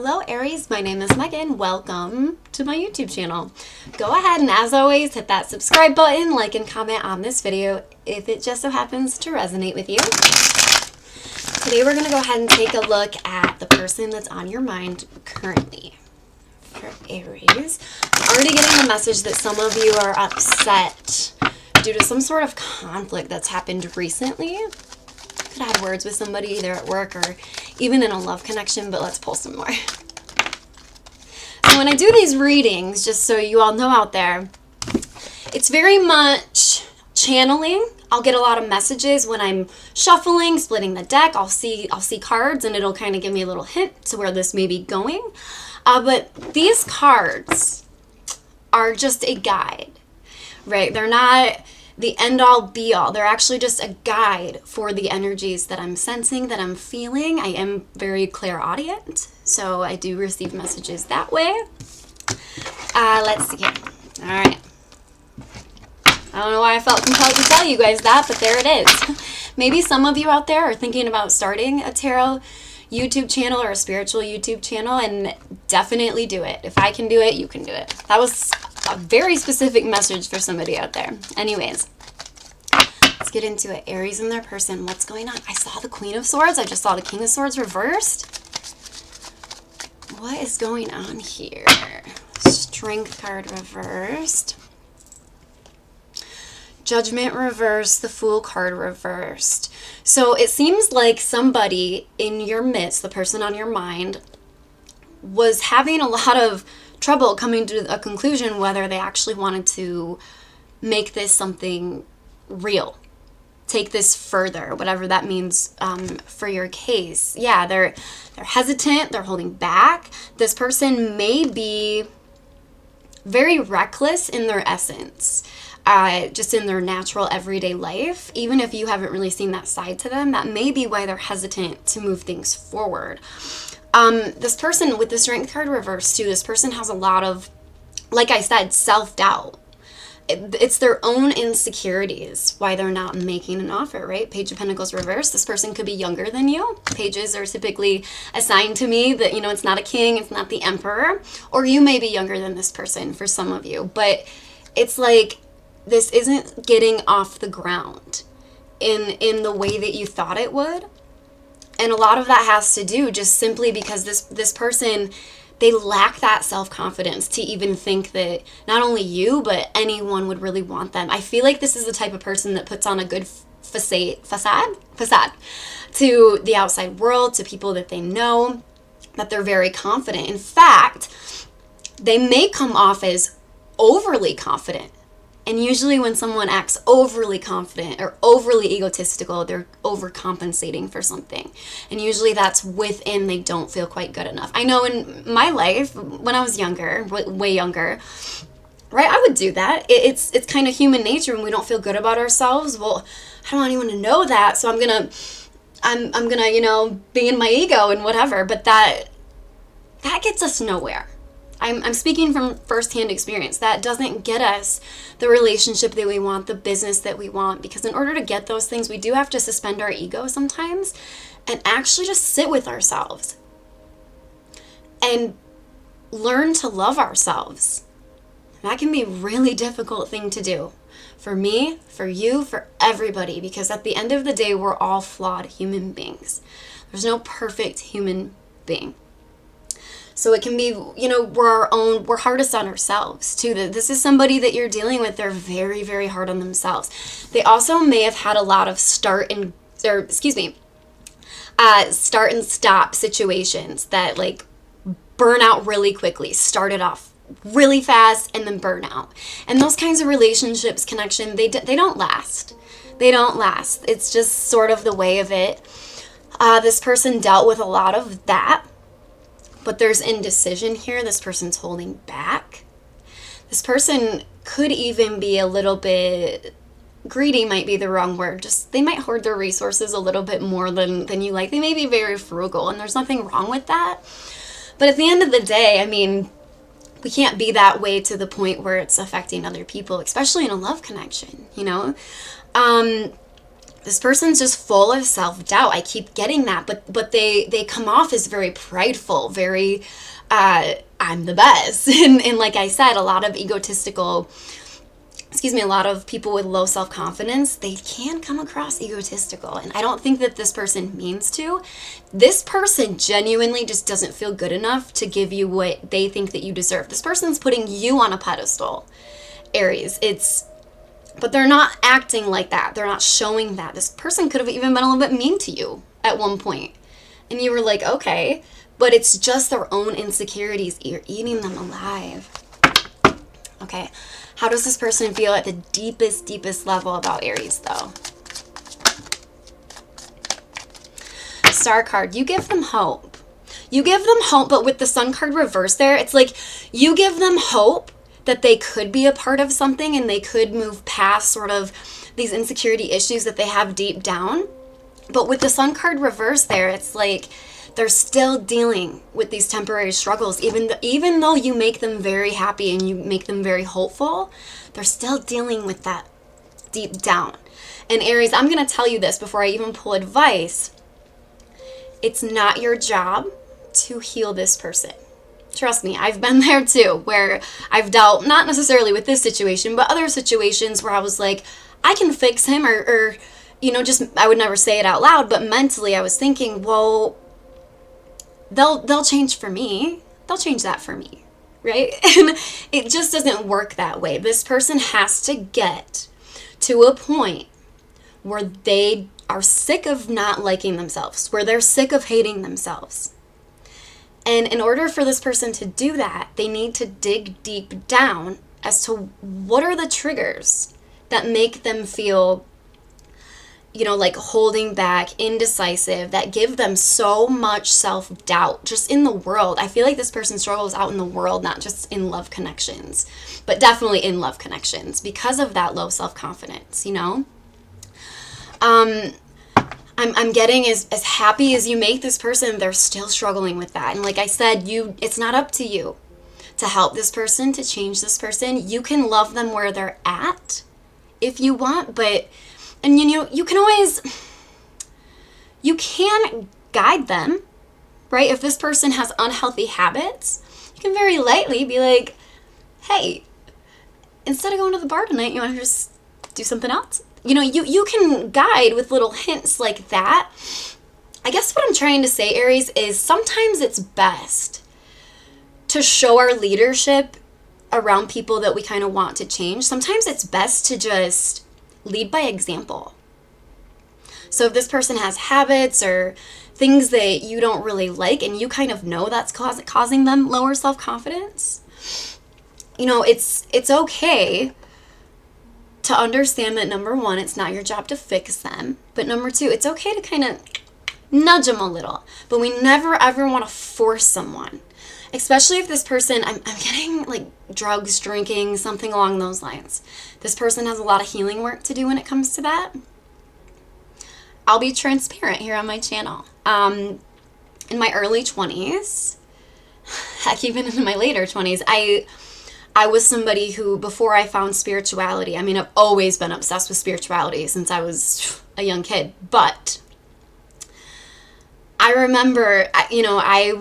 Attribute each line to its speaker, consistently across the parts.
Speaker 1: Hello Aries, my name is Megan. Welcome to my YouTube channel. Go ahead and as always hit that subscribe button, like and comment on this video if it just so happens to resonate with you. Today we're going to go ahead and take a look at the person that's on your mind currently. For Aries, I'm already getting a message that some of you are upset due to some sort of conflict that's happened recently. Could have had words with somebody either at work or even in a love connection, but let's pull some more. So when I do these readings, just so you all know out there, it's very much channeling. I'll get a lot of messages when I'm shuffling, splitting the deck. I'll see cards and it'll kind of give me a little hint to where this may be going. But these cards are just a guide, right? They're not the end-all be-all. They're actually just a guide for the energies that I'm sensing, that I'm feeling. I am very clairaudient, so I do receive messages that way. Let's see here. All right. I don't know why I felt compelled to tell you guys that, but there it is. Maybe some of you out there are thinking about starting a tarot YouTube channel or a spiritual YouTube channel, and definitely do it. If I can do it, you can do it. That was a very specific message for somebody out there. Anyways, let's get into it. Aries and their person, what's going on? I saw the Queen of Swords. I just saw the King of Swords reversed. What is going on here? Strength card reversed. Judgment reversed, the Fool card reversed. So it seems like somebody in your midst, the person on your mind, was having a lot of trouble coming to a conclusion whether they actually wanted to make this something real. Take this further, whatever that means for your case. Yeah, they're hesitant, they're holding back. This person may be very reckless in their essence. Just in their natural everyday life, even if you haven't really seen that side to them, that may be why they're hesitant to move things forward. This person with the Strength card reversed too, this person has a lot of, like I said, self-doubt. It's their own insecurities why they're not making an offer, right? Page of Pentacles reversed. This person could be younger than you. Pages are typically assigned to me that, you know, it's not a king, it's not the emperor, or you may be younger than this person for some of you, but it's like, this isn't getting off the ground in the way that you thought it would. And a lot of that has to do just simply because this person, they lack that self-confidence to even think that not only you, but anyone would really want them. I feel like this is the type of person that puts on a good facade to the outside world, to people that they know, that they're very confident. In fact, they may come off as overly confident. And usually when someone acts overly confident or overly egotistical, they're overcompensating for something. And usually that's within, they don't feel quite good enough. I know in my life, when I was younger, way younger, right, I would do that. It's kind of human nature when we don't feel good about ourselves. Well, I don't want anyone to know that, so I'm gonna, you know, be in my ego and whatever. But that gets us nowhere. I'm speaking from firsthand experience. That doesn't get us the relationship that we want, the business that we want, because in order to get those things, we do have to suspend our ego sometimes and actually just sit with ourselves and learn to love ourselves. That can be a really difficult thing to do for me, for you, for everybody, because at the end of the day, we're all flawed human beings. There's no perfect human being. So it can be, you know, we're hardest on ourselves too. This is somebody that you're dealing with. They're very, very hard on themselves. They also may have had a lot of start and stop situations that like burn out really quickly, started off really fast and then burn out. And those kinds of relationships, connection, they don't last. They don't last. It's just sort of the way of it. This person dealt with a lot of that. But there's indecision here. This person's holding back. This person could even be a little bit greedy, might be the wrong word. Just they might hoard their resources a little bit more than you like. They may be very frugal, and there's nothing wrong with that. But at the end of the day, I mean, we can't be that way to the point where it's affecting other people, especially in a love connection, you know? This person's just full of self-doubt. I keep getting that, but they come off as very prideful, very I'm the best. And like I said, a lot of a lot of people with low self-confidence, they can come across egotistical. And I don't think that this person means to. This person genuinely just doesn't feel good enough to give you what they think that you deserve. This person's putting you on a pedestal, Aries. But they're not acting like that. They're not showing that. This person could have even been a little bit mean to you at one point. And you were like, okay. But it's just their own insecurities. You're eating them alive. Okay. How does this person feel at the deepest, deepest level about Aries, though? Star card. You give them hope. You give them hope, but with the Sun card reversed there, it's like you give them hope that they could be a part of something and they could move past sort of these insecurity issues that they have deep down. But with the Sun card reversed there, it's like they're still dealing with these temporary struggles. Even though you make them very happy and you make them very hopeful, they're still dealing with that deep down. And Aries, I'm going to tell you this before I even pull advice. It's not your job to heal this person. Trust me, I've been there too, where I've dealt, not necessarily with this situation, but other situations where I was like, I can fix him, or just, I would never say it out loud, but mentally I was thinking, well, they'll change for me. They'll change that for me, right? And it just doesn't work that way. This person has to get to a point where they are sick of not liking themselves, where they're sick of hating themselves. And in order for this person to do that, they need to dig deep down as to what are the triggers that make them feel, like holding back, indecisive, that give them so much self-doubt just in the world. I feel like this person struggles out in the world, not just in love connections, but definitely in love connections because of that low self-confidence, I'm getting as happy as you make this person, they're still struggling with that. And like I said, it's not up to you to help this person, to change this person. You can love them where they're at if you want, and you can guide them, right? If this person has unhealthy habits, you can very lightly be like, hey, instead of going to the bar tonight, you want to just do something else? You can guide with little hints like that. I guess what I'm trying to say, Aries, is sometimes it's best to show our leadership around people that we kind of want to change. Sometimes it's best to just lead by example. So if this person has habits or things that you don't really like and you kind of know that's causing them lower self-confidence, it's okay to understand that, number one, it's not your job to fix them. But number two, it's okay to kind of nudge them a little. But we never, ever want to force someone. Especially if this person, I'm getting like drugs, drinking, something along those lines. This person has a lot of healing work to do when it comes to that. I'll be transparent here on my channel. In my early 20s, heck, even in my later 20s, I was somebody who, before I found spirituality, I've always been obsessed with spirituality since I was a young kid, but I remember, I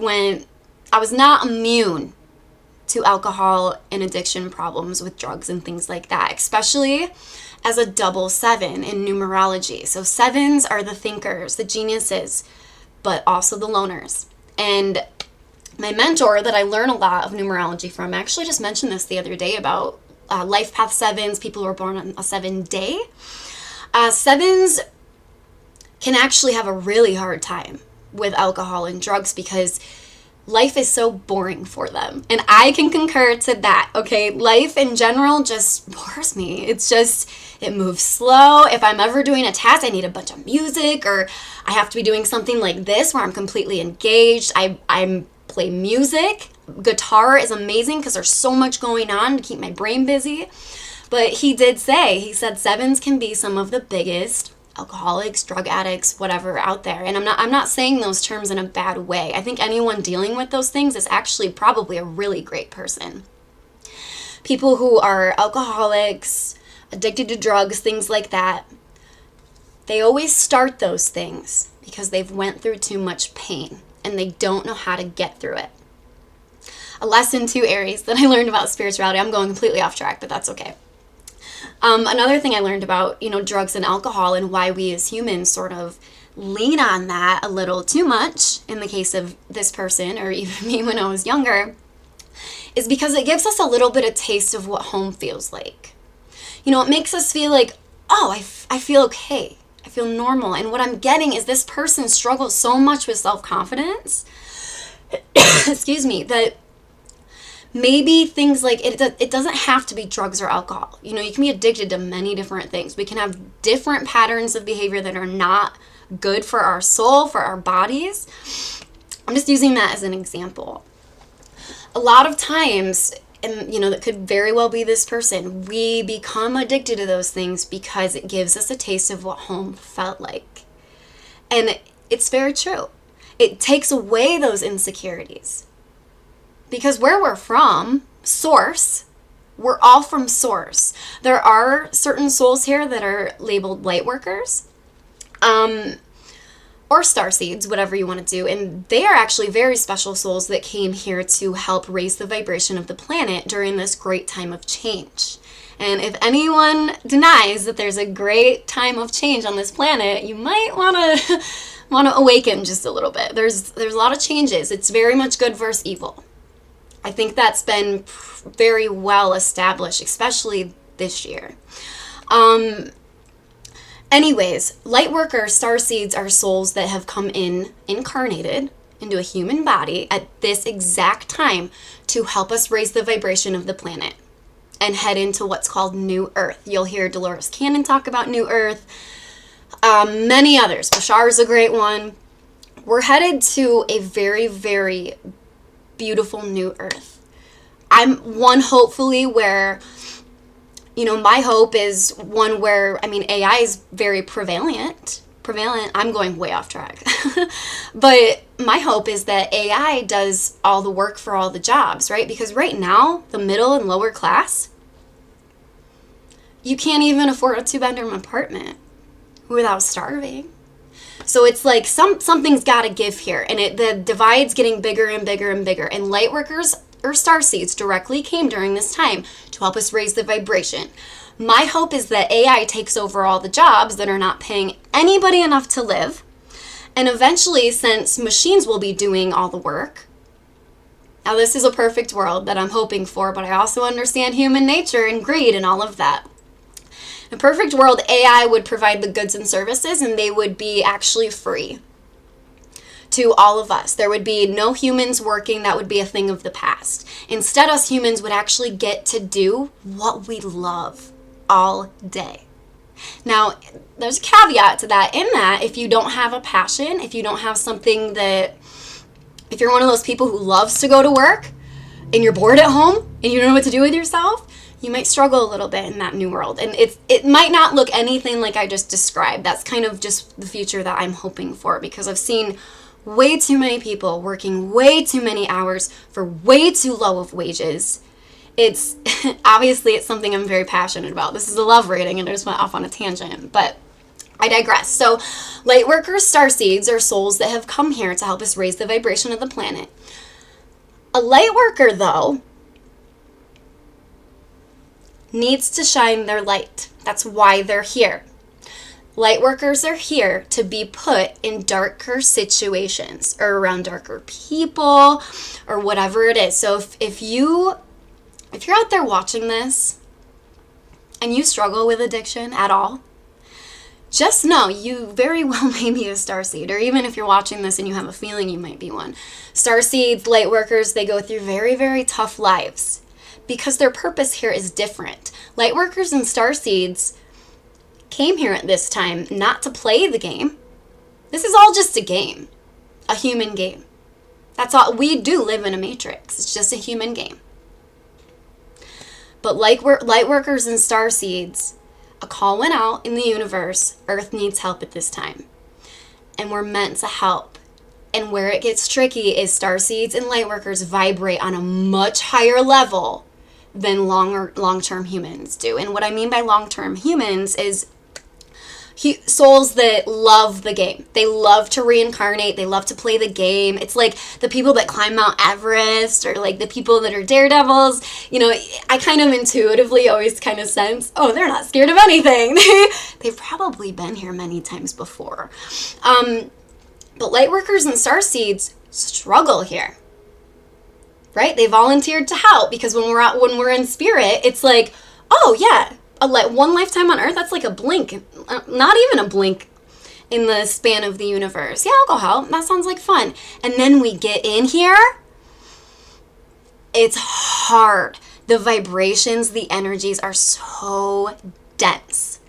Speaker 1: was not immune to alcohol and addiction problems with drugs and things like that, especially as a double 7 in numerology. So 7s are the thinkers, the geniuses, but also the loners. And my mentor that I learn a lot of numerology from, I actually just mentioned this the other day about life path 7s, people who are born on a 7 day. 7s can actually have a really hard time with alcohol and drugs because life is so boring for them. And I can concur to that, okay? Life in general just bores me. It moves slow. If I'm ever doing a task, I need a bunch of music, or I have to be doing something like this where I'm completely engaged. I play music. Guitar is amazing because there's so much going on to keep my brain busy. But he said 7s can be some of the biggest alcoholics, drug addicts, whatever out there. And I'm not saying those terms in a bad way. I think anyone dealing with those things is actually probably a really great person. People who are alcoholics, addicted to drugs, things like that, They always start those things because they've went through too much pain and they don't know how to get through it. A lesson to Aries that I learned about spirituality. I'm going completely off track, but that's okay. Another thing I learned about, drugs and alcohol and why we as humans sort of lean on that a little too much in the case of this person, or even me when I was younger, is because it gives us a little bit of taste of what home feels like. It makes us feel like, oh, I feel okay. I feel normal. And what I'm getting is this person struggles so much with self-confidence, excuse me, that maybe things like it doesn't have to be drugs or alcohol. You can be addicted to many different things. We can have different patterns of behavior that are not good for our soul, for our bodies. I'm just using that as an example. A lot of times, and that could very well be this person, we become addicted to those things because it gives us a taste of what home felt like. And it's very true. It takes away those insecurities. Because where we're from, source, we're all from source. There are certain souls here that are labeled light workers, or starseeds, whatever you want to do. And they are actually very special souls that came here to help raise the vibration of the planet during this great time of change. And if anyone denies that there's a great time of change on this planet, you might want to awaken just a little bit. There's a lot of changes. It's very much good versus evil. I think that's been very well established, especially this year. Anyways, light workers, starseeds, are souls that have come incarnated into a human body at this exact time to help us raise the vibration of the planet and head into what's called New Earth. You'll hear Dolores Cannon talk about New Earth, many others. Bashar's a great one. We're headed to a very, very beautiful New Earth. I'm one hopefully where, my hope is one where, AI is very prevalent. I'm going way off track. But my hope is that AI does all the work for all the jobs, right? Because right now, the middle and lower class, you can't even afford a 2-bedroom apartment without starving. So it's like something's got to give here, and the divide's getting bigger and bigger and bigger. And light workers or starseeds directly came during this time to help us raise the vibration. My hope is that AI takes over all the jobs that are not paying anybody enough to live, and eventually, since machines will be doing all the work. Now, this is a perfect world that I'm hoping for, but I also understand human nature and greed and all of that. In a perfect world, AI would provide the goods and services, and they would be actually free to all of us. There would be no humans working. That would be a thing of the past. Instead, us humans would actually get to do what we love all day. Now, there's a caveat to that, in that if you don't have a passion, if you don't have something that, if you're one of those people who loves to go to work and you're bored at home and you don't know what to do with yourself, you might struggle a little bit in that new world. And it might not look anything like I just described. That's kind of just the future that I'm hoping for, because I've seen way too many people working way too many hours for way too low of wages. It's obviously it's something I'm very passionate about. This is a love reading and I just went off on a tangent, but I digress. So light workers, starseeds, are souls that have come here to help us raise the vibration of the planet. A light worker, though, needs to shine their light. That's why they're here. Light workers are here to be put in darker situations or around darker people or whatever it is. So if you're out there watching this and you struggle with addiction at all, just know you very well may be a starseed, or even if you're watching this and you have a feeling you might be one. Starseeds, light workers, they go through very, very tough lives because their purpose here is different. Light workers and starseeds came here at this time not to play the game. This is all just a game, a human game. That's all. We do live in a matrix. It's just a human game. But light workers and starseeds, a call went out in the universe. Earth needs help at this time. And we're meant to help. And where it gets tricky is starseeds and light workers vibrate on a much higher level than long-term humans do. And what I mean by long-term humans is souls that love the game. They love to reincarnate. They love to play the game. It's like the people that climb Mount Everest, or like the people that are daredevils. You know, I kind of intuitively always kind of sense, oh, they're not scared of anything. They've probably been here many times before. But light workers and starseeds struggle here, right? They volunteered to help, because when we're in spirit, it's like, oh yeah, one lifetime on Earth, that's like a blink, not even a blink in the span of the universe. Yeah, I'll go help. That sounds like fun. And then we get in here, it's hard. The vibrations, the energies are so dense.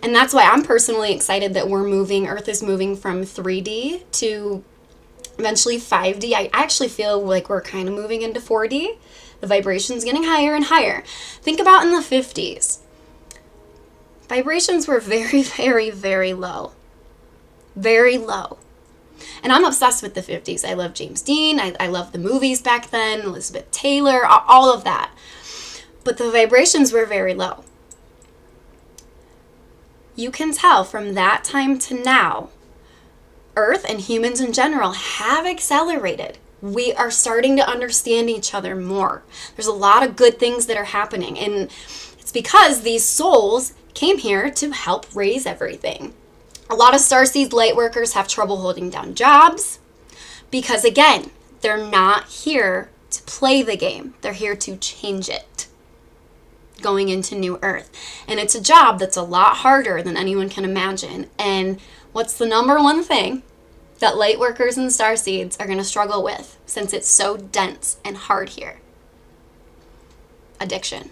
Speaker 1: And that's why I'm personally excited that Earth is moving from 3D to eventually 5D. I actually feel like we're kind of moving into 4D. The vibration's getting higher and higher. Think about in the 50s. Vibrations were very, very, very low. Very low. And I'm obsessed with the 50s. I love James Dean. I love the movies back then, Elizabeth Taylor, all of that. But the vibrations were very low. You can tell from that time to now, Earth and humans in general have accelerated. We are starting to understand each other more. There's a lot of good things that are happening, and it's because these souls came here to help raise everything. A lot of starseed light workers have trouble holding down jobs because, again, they're not here to play the game. They're here to change it, going into New Earth. And it's a job that's a lot harder than anyone can imagine. And what's the number one thing that light workers and starseeds are going to struggle with, since it's so dense and hard here? Addiction.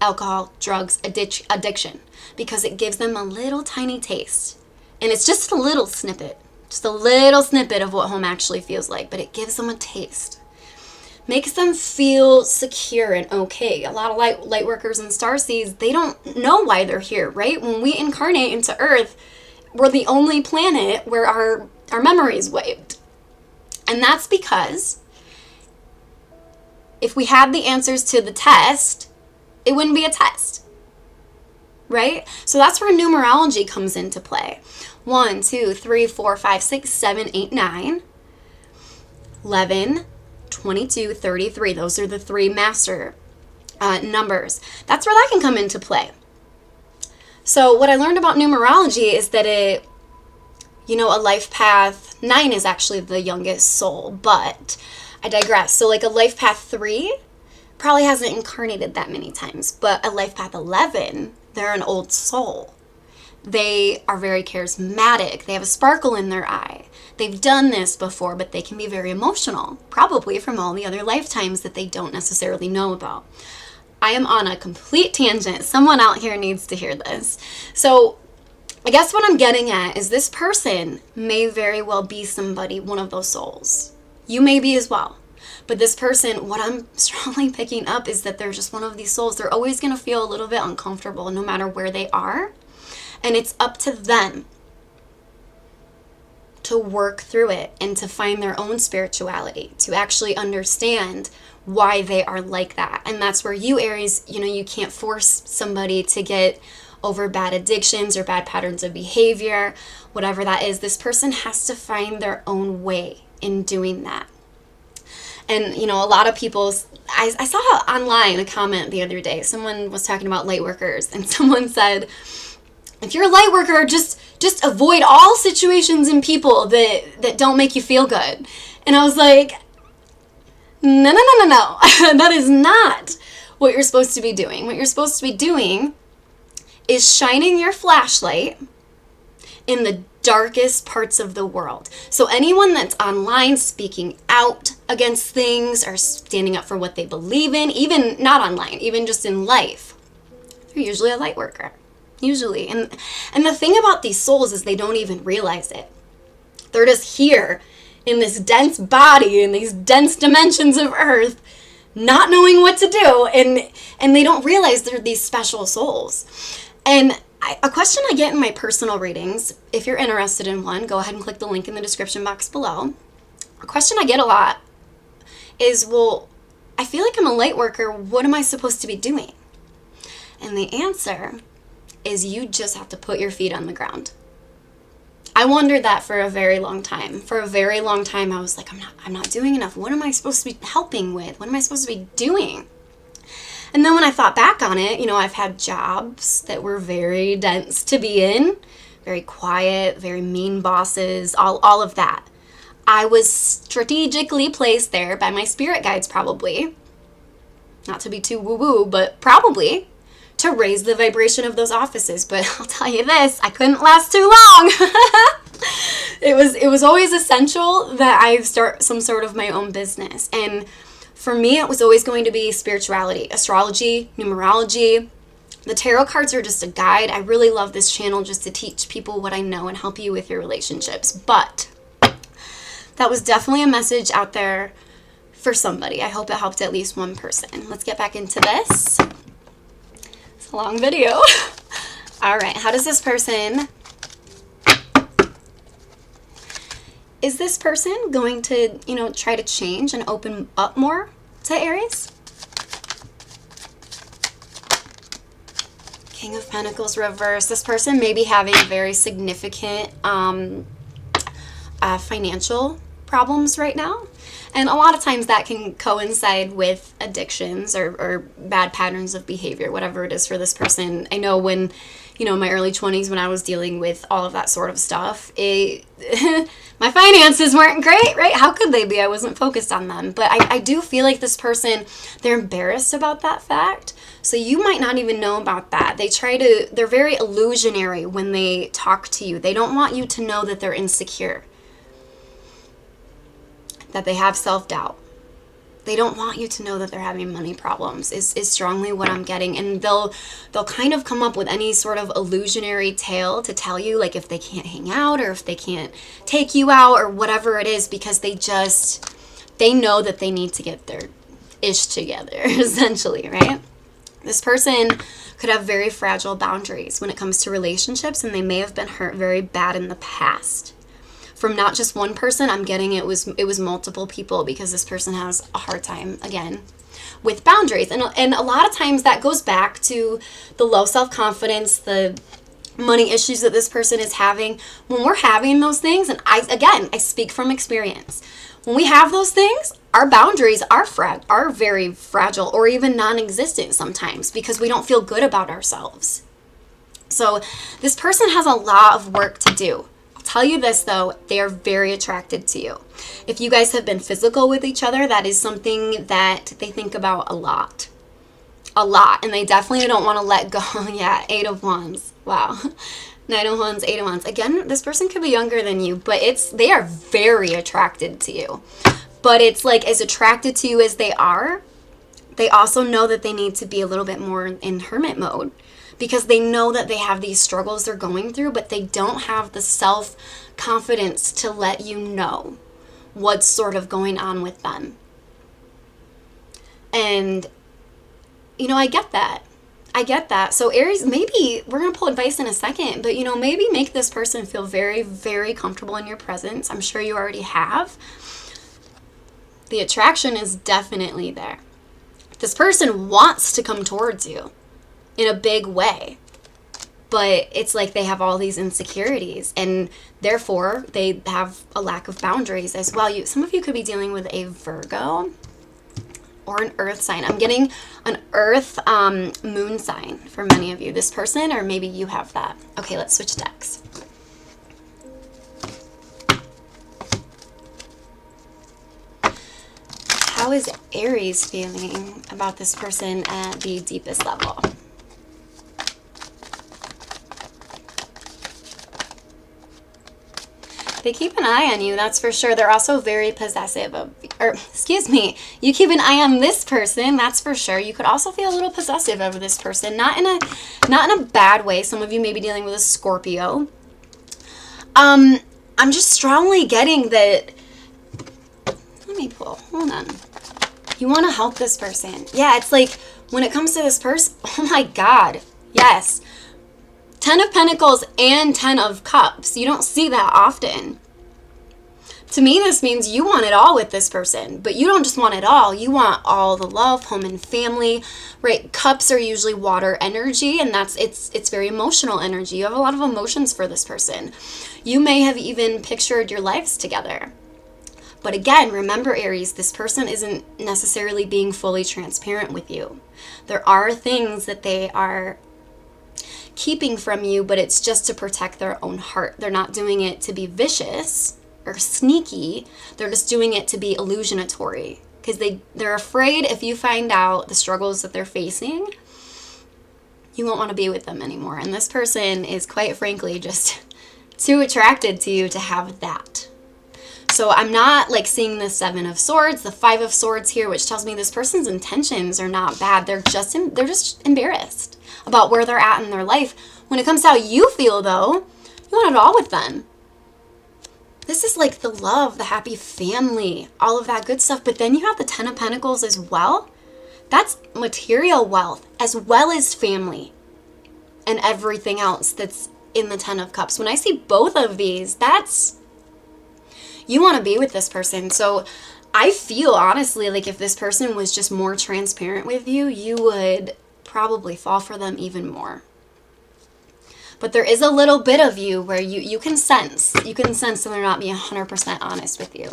Speaker 1: Alcohol, drugs, addiction. Because it gives them a little tiny taste. And it's just a little snippet. Just a little snippet of what home actually feels like. But it gives them a taste. Makes them feel secure and okay. A lot of light workers and starseeds, they don't know why they're here, right? When we incarnate into Earth, we're the only planet where our memory's wiped. And that's because if we had the answers to the test, it wouldn't be a test, right? So that's where numerology comes into play. 1, 2, 3, 4, 5, 6, 7, 8, 9, 11, 22, 33. Those are the three master numbers. That's where that can come into play. So what I learned about numerology is that a life path 9 is actually the youngest soul, but I digress. So like a life path 3 probably hasn't incarnated that many times, but a life path 11, they're an old soul. They are very charismatic. They have a sparkle in their eye. They've done this before, but they can be very emotional, probably from all the other lifetimes that they don't necessarily know about. I am on a complete tangent. Someone out here needs to hear this. So I guess what I'm getting at is this person may very well be somebody, one of those souls. You may be as well. But this person, what I'm strongly picking up is that they're just one of these souls. They're always going to feel a little bit uncomfortable no matter where they are. And it's up to them to work through it and to find their own spirituality, to actually understand why they are like that. And that's where you, Aries, you can't force somebody to get over bad addictions or bad patterns of behavior, whatever that is. This person has to find their own way in doing that. And, a lot of people, I saw online a comment the other day. Someone was talking about light workers, and someone said, if you're a light worker, just avoid all situations and people that don't make you feel good. And I was like, no. That is not what you're supposed to be doing. What you're supposed to be doing is shining your flashlight in the darkest parts of the world. So anyone that's online speaking out against things or standing up for what they believe in, even not online, even just in life, they're usually a light worker. Usually. And the thing about these souls is they don't even realize it. They're just here in this dense body, in these dense dimensions of Earth, not knowing what to do, and they don't realize they're these special souls. And a question I get in my personal readings, if you're interested in one, go ahead and click the link in the description box below. A question I get a lot is, well, I feel like I'm a light worker. What am I supposed to be doing? And the answer is you just have to put your feet on the ground. I wondered that for a very long time. For a very long time, I was like, I'm not doing enough. What am I supposed to be helping with? What am I supposed to be doing? And then when I thought back on it, I've had jobs that were very dense to be in, very quiet, very mean bosses, all of that. I was strategically placed there by my spirit guides, probably. Not to be too woo-woo, but probably to raise the vibration of those offices. But I'll tell you this, I couldn't last too long. It was always essential that I start some sort of my own business. And for me, it was always going to be spirituality, astrology, numerology. The tarot cards are just a guide. I really love this channel just to teach people what I know and help you with your relationships. But that was definitely a message out there for somebody. I hope it helped at least one person. Let's get back into this. It's a long video. All right, how does this person... Is this person going to, try to change and open up more to Aries? King of Pentacles reverse. This person may be having very significant financial problems right now. And a lot of times that can coincide with addictions or bad patterns of behavior, whatever it is for this person. I know when, in my early 20s, when I was dealing with all of that sort of stuff, my finances weren't great, right? How could they be? I wasn't focused on them. But I do feel like this person, they're embarrassed about that fact. So you might not even know about that. They're very illusionary when they talk to you. They don't want you to know that they're insecure, that they have self-doubt. They don't want you to know that they're having money problems is strongly what I'm getting. And they'll kind of come up with any sort of illusionary tale to tell you, like if they can't hang out or if they can't take you out or whatever it is, because they know that they need to get their ish together, essentially, right? This person could have very fragile boundaries when it comes to relationships, and they may have been hurt very bad in the past. From not just one person, I'm getting it was multiple people, because this person has a hard time, again, with boundaries. And a lot of times that goes back to the low self-confidence, the money issues that this person is having. When we're having those things, and I speak from experience, when we have those things, our boundaries are very fragile or even non-existent sometimes, because we don't feel good about ourselves. So this person has a lot of work to do. Tell you this though, they are very attracted to you. If you guys have been physical with each other, that is something that they think about a lot, and they definitely don't want to let go. Yeah, 8 of Wands. Wow. 9 of Wands, 8 of Wands. Again, this person could be younger than you, but they are very attracted to you. But it's like, as attracted to you as they are, they also know that they need to be a little bit more in hermit mode, because they know that they have these struggles they're going through, but they don't have the self-confidence to let you know what's sort of going on with them. And, I get that. So Aries, maybe, we're going to pull advice in a second, but, maybe make this person feel very, very comfortable in your presence. I'm sure you already have. The attraction is definitely there. This person wants to come towards you in a big way, but it's like they have all these insecurities, and therefore they have a lack of boundaries as well. Some of you could be dealing with a Virgo or an earth sign. I'm getting an earth moon sign for many of you. This person, or maybe you have that. Okay, let's switch decks. How is Aries feeling about this person at the deepest level? They keep an eye on you, that's for sure. They're also very possessive you keep an eye on this person, that's for sure. You could also feel a little possessive over this person, not in a bad way. Some of you may be dealing with a Scorpio. I'm just strongly getting that. Let me pull. Hold on. You want to help this person. Yeah, it's like when it comes to this person, oh my God, yes. 10 of Pentacles and 10 of Cups. You don't see that often. To me, this means you want it all with this person, but you don't just want it all. You want all the love, home and family, right? Cups are usually water energy, and it's very emotional energy. You have a lot of emotions for this person. You may have even pictured your lives together. But again, remember, Aries, this person isn't necessarily being fully transparent with you. There are things that they are keeping from you, but it's just to protect their own heart. They're not doing it to be vicious or sneaky. They're just doing it to be illusionatory, because they're afraid if you find out the struggles that they're facing, you won't want to be with them anymore. And this person is, quite frankly, just too attracted to you to have that. So I'm not like seeing the 7 of Swords, the 5 of Swords here, which tells me this person's intentions are not bad. They're just embarrassed about where they're at in their life. When it comes to how you feel, though, you want it all with them. This is like the love, the happy family, all of that good stuff. But then you have the 10 of Pentacles as well. That's material wealth as well as family and everything else that's in the 10 of Cups. When I see both of these, that's, you want to be with this person. So I feel honestly like if this person was just more transparent with you, you would probably fall for them even more. But there is a little bit of you where you can sense that they're not being 100% honest with you.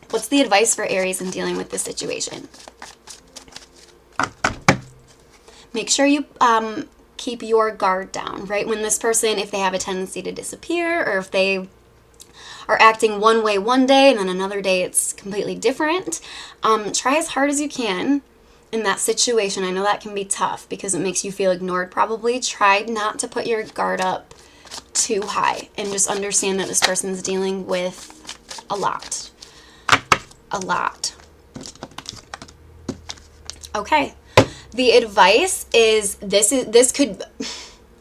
Speaker 1: What's the advice for Aries in dealing with this situation? Make sure you keep your guard down, right? When this person, if they have a tendency to disappear, or if they are acting one way one day and then another day it's completely different, try as hard as you can in that situation. I know that can be tough because it makes you feel ignored probably. Try not to put your guard up too high and just understand that this person's dealing with a lot. A lot. Okay. The advice is this could,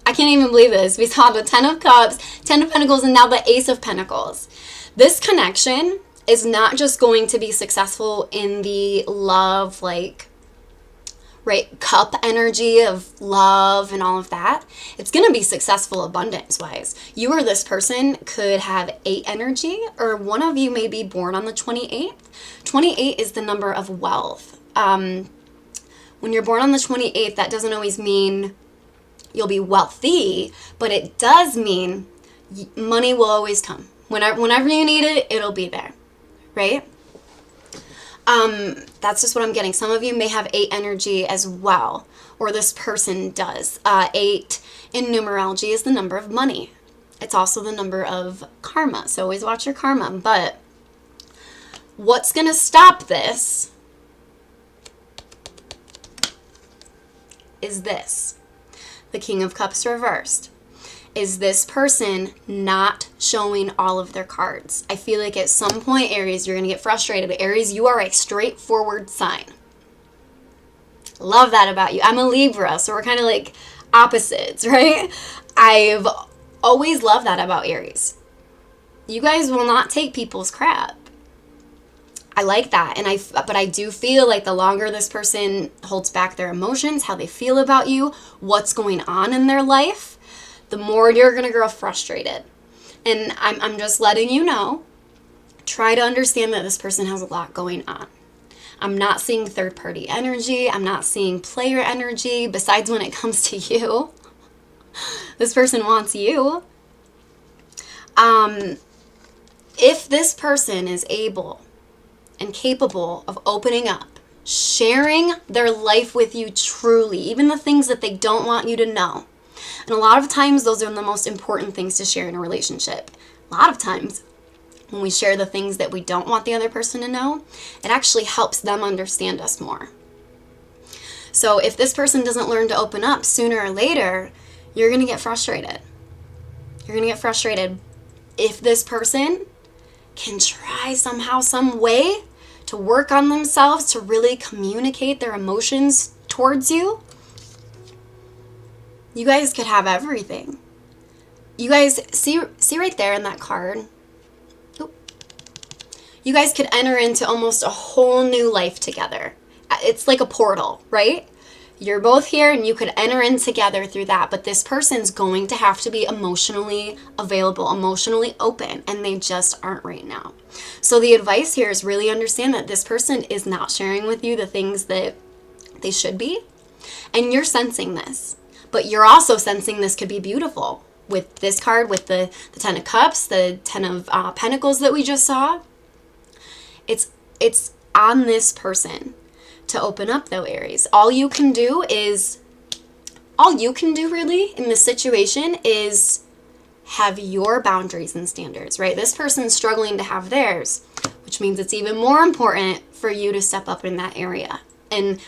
Speaker 1: I can't even believe this. We saw the 10 of Cups, 10 of Pentacles, and now the Ace of Pentacles. This connection is not just going to be successful in the love, like, right, cup energy of love and all of that. It's going to be successful abundance-wise. You or this person could have 8 energy, or one of you may be born on the 28th. 28 is the number of wealth. When you're born on the 28th, that doesn't always mean you'll be wealthy, but it does mean money will always come. Whenever you need it, it'll be there, right? That's just what I'm getting. Some of you may have 8 energy as well, or this person does. 8 in numerology is the number of money. It's also the number of karma, so always watch your karma. But what's going to stop this is this. The King of Cups reversed. Is this person not showing all of their cards? I feel like at some point, Aries, you're going to get frustrated. But Aries, you are a straightforward sign. Love that about you. I'm a Libra, so we're kind of like opposites, right? I've always loved that about Aries. You guys will not take people's crap. I like that. But I do feel like the longer this person holds back their emotions, how they feel about you, what's going on in their life, the more you're going to grow frustrated. And I'm just letting you know, try to understand that this person has a lot going on. I'm not seeing third-party energy. I'm not seeing player energy. Besides when it comes to you, this person wants you. If this person is able and capable of opening up, sharing their life with you truly, even the things that they don't want you to know. And a lot of times those are the most important things to share in a relationship. A lot of times when we share the things that we don't want the other person to know, it actually helps them understand us more. So if this person doesn't learn to open up sooner or later, you're going to get frustrated. You're going to get frustrated. If this person can try somehow, some way to work on themselves to really communicate their emotions towards you, you guys could have everything. You guys see right there in that card. You guys could enter into almost a whole new life together. It's like a portal, right? You're both here and you could enter in together through that, but this person's going to have to be emotionally available, emotionally open, and they just aren't right now. So the advice here is really understand that this person is not sharing with you the things that they should be, and you're sensing this, but you're also sensing this could be beautiful. With this card, with the Ten of Cups, the Ten of Pentacles that we just saw, it's on this person to open up though, Aries. All you can do really in this situation is have your boundaries and standards, right? This person's struggling to have theirs, which means it's even more important for you to step up in that area. And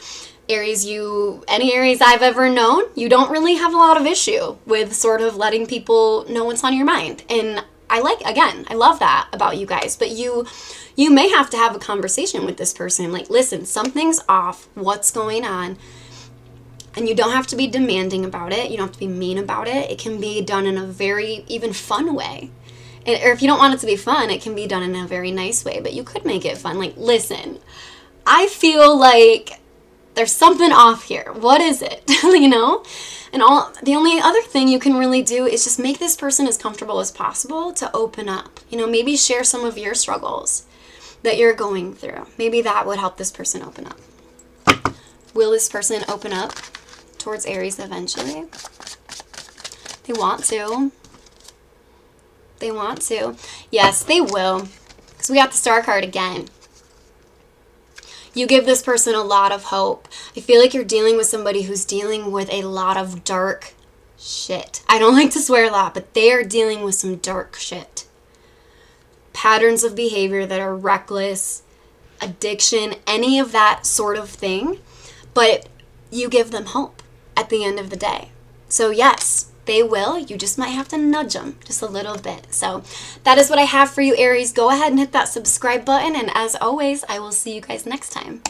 Speaker 1: Aries, any Aries I've ever known, you don't really have a lot of issue with sort of letting people know what's on your mind. And I love that about you guys, but you may have to have a conversation with this person. Like, listen, something's off. What's going on? And you don't have to be demanding about it. You don't have to be mean about it. It can be done in a very even fun way. Or if you don't want it to be fun, it can be done in a very nice way, but you could make it fun. Like, listen, I feel like there's something off here. What is it? And the only other thing you can really do is just make this person as comfortable as possible to open up. Maybe share some of your struggles that you're going through. Maybe that would help this person open up. Will this person open up towards Aries eventually? They want to. They want to. Yes, they will. Because we got the Star card again. You give this person a lot of hope. I feel like you're dealing with somebody who's dealing with a lot of dark shit. I don't like to swear a lot, but they are dealing with some dark shit. Patterns of behavior that are reckless, addiction, any of that sort of thing. But you give them hope at the end of the day. So yes, they will. You just might have to nudge them just a little bit. So that is what I have for you, Aries. Go ahead and hit that subscribe button. And as always, I will see you guys next time.